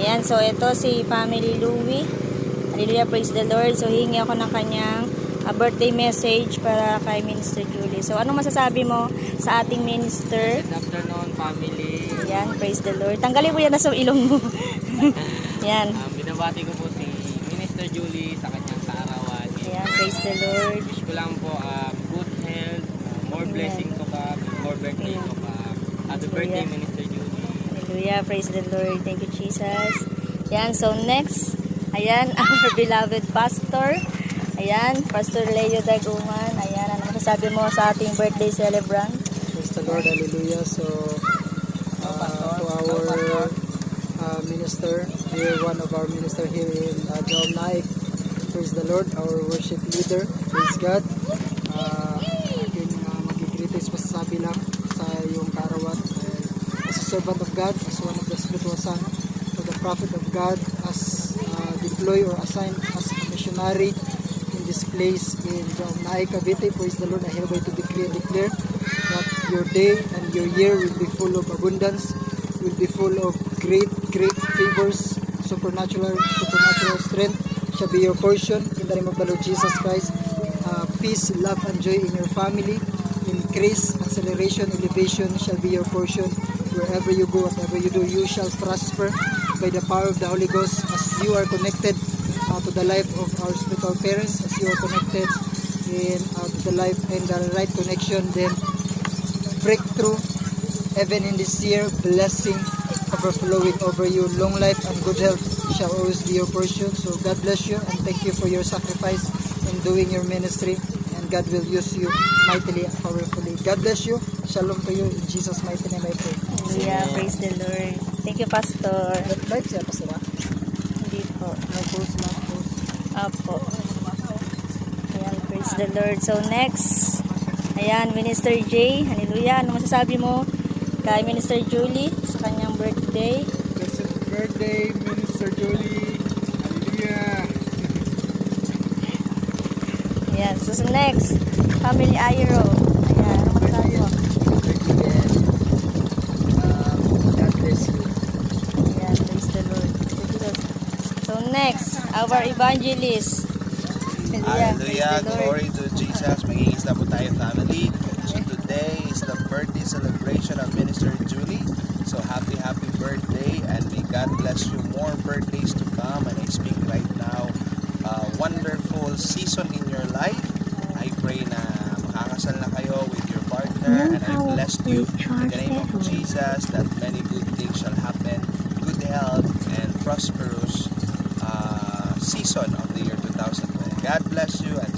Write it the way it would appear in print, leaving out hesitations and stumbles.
Ayan, so ito si Family Louie. Hallelujah, praise the Lord. So hingi ako ng kanyang birthday message para kay Minister Julie. So anong masasabi mo sa ating minister? Good afternoon, family. Ayan, praise the Lord. Tanggalin mo yan na sa ilong mo. Ayan. Binabati ko po si Minister Julie sa kanyang kaarawan. Ayan, praise the Lord. Wish ko lang po good health, more blessing to come, more birthday to come. Happy birthday, Minister Julie. Hallelujah, praise the Lord. Thank you, Jesus. Ayan, so next, ayan, our beloved pastor. Ayan, Pastor Leo Daguman. Ayan, ano masasabi mo sa ating birthday celebrant? Praise the Lord, hallelujah. So, to our minister, here, one of our minister here in Jaom Naik. Praise the Lord, our worship leader. Praise God. Aking mag-greetings masasabi lang sa iyong kaarawan. As a servant of God, as one of the spiritual son of the prophet of God, as deployed or assigned as a missionary in this place in Jaom Naik, Cavite. Praise the Lord, I hereby to decree and declare that your day and your year will be full of abundance, will be full of great favors, supernatural strength shall be your portion in the name of the Lord Jesus Christ. Peace, love, and joy in your family, increase, acceleration, elevation shall be your portion. Wherever you go, whatever you do, you shall prosper by the power of the Holy Ghost as you are connected to the life of our spiritual parents, as you are connected to the life and the right connection, then breakthrough even in this year, blessing overflowing over you, long life and good health shall always be your portion. So God bless you and thank you for your sacrifice in doing your ministry, and God will use you mightily and powerfully. God bless you. Shalom to you in Jesus' mighty name I pray. Hallelujah, praise the Lord. Thank you, Pastor. Live siya, Pastor. Hindi po. Post. Apo. Ayan, praise the Lord. So next, ayan, Minister J. Hallelujah. Ano masasabi mo kay Minister Julie sa kanyang birthday? Blessed birthday, Minister Julie. Hallelujah. Ayan, so next, Family Airo. Ayan, ano masasabi mo? God bless you. Ayan, praise the Lord. So next, our evangelist. Hallelujah, glory to Jesus. Magiging na po tayo, family. So today is the birthday celebration of Minister Julie. So happy birthday, and may God bless you more birthdays to come. And I speak right now, wonderful season in your life. I pray na makakasal na kayo with your partner, and I bless you in the name of Jesus that many good things shall happen, good health and prosperous season of the year 2020. God bless you and